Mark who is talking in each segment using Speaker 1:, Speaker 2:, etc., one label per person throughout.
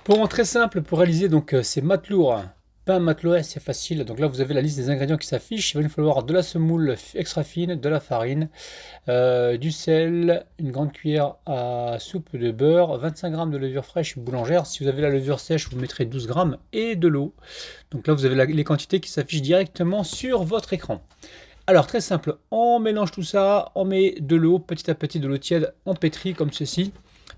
Speaker 1: Bon, très simple pour réaliser donc ces matelours, pain matelot, c'est facile. Donc là, vous avez la liste des ingrédients qui s'affiche. Il va nous falloir de la semoule extra fine, de la farine, du sel, une grande cuillère à soupe de beurre, 25 grammes de levure fraîche boulangère. Si vous avez la levure sèche, vous mettrez 12 grammes et de l'eau. Donc là, vous avez les quantités qui s'affichent directement sur votre écran. Alors, très simple, on mélange tout ça, on met de l'eau, petit à petit de l'eau tiède, on pétrit comme ceci,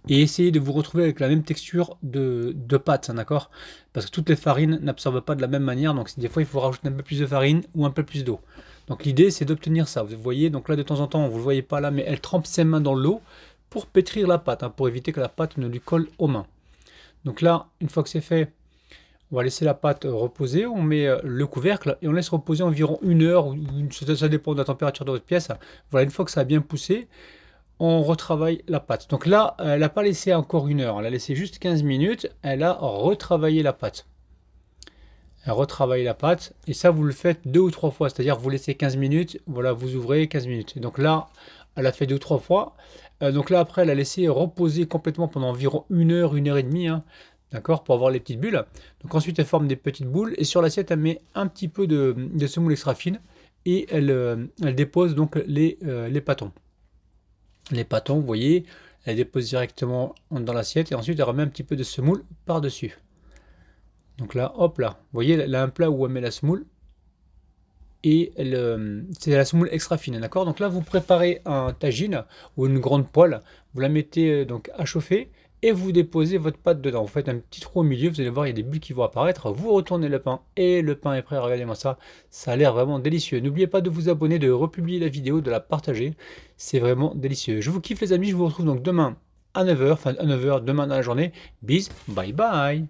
Speaker 1: et essayez de vous retrouver avec la même texture de pâte, hein, d'accord? Parce que toutes les farines n'absorbent pas de la même manière, donc des fois il faut rajouter un peu plus de farine ou un peu plus d'eau. Donc l'idée c'est d'obtenir ça, vous voyez, donc là de temps en temps, vous ne le voyez pas là, mais elle trempe ses mains dans l'eau pour pétrir la pâte, hein, pour éviter que la pâte ne lui colle aux mains. Donc là, une fois que c'est fait, on va laisser la pâte reposer, on met le couvercle et on laisse reposer environ une heure, ça dépend de la température de votre pièce. Voilà, une fois que ça a bien poussé, on retravaille la pâte. Donc là, elle n'a pas laissé encore une heure, elle a laissé juste 15 minutes, elle a retravaillé la pâte. Elle retravaille la pâte, et ça vous le faites deux ou trois fois, c'est-à-dire vous laissez 15 minutes, voilà, vous ouvrez 15 minutes. Et donc là, elle a fait deux ou trois fois. Donc là, après, elle a laissé reposer complètement pendant environ une heure et demie, hein, d'accord, pour avoir les petites bulles. Donc ensuite, elle forme des petites boules, et sur l'assiette, elle met un petit peu de semoule extra fine, et elle dépose donc les pâtons. Les pâtons, vous voyez, elle dépose directement dans l'assiette, et ensuite, elle remet un petit peu de semoule par-dessus. Donc là, hop là, vous voyez, elle a un plat où elle met la semoule, et c'est la semoule extra fine, d'accord? Donc là, vous préparez un tagine ou une grande poêle, vous la mettez donc à chauffer et vous déposez votre pâte dedans. Vous faites un petit trou au milieu, vous allez voir, il y a des bulles qui vont apparaître. Vous retournez le pain et le pain est prêt. Regardez-moi ça, ça a l'air vraiment délicieux. N'oubliez pas de vous abonner, de republier la vidéo, de la partager. C'est vraiment délicieux. Je vous kiffe les amis, je vous retrouve donc demain à 9h, enfin à 9h, demain dans la journée. Bis, bye bye!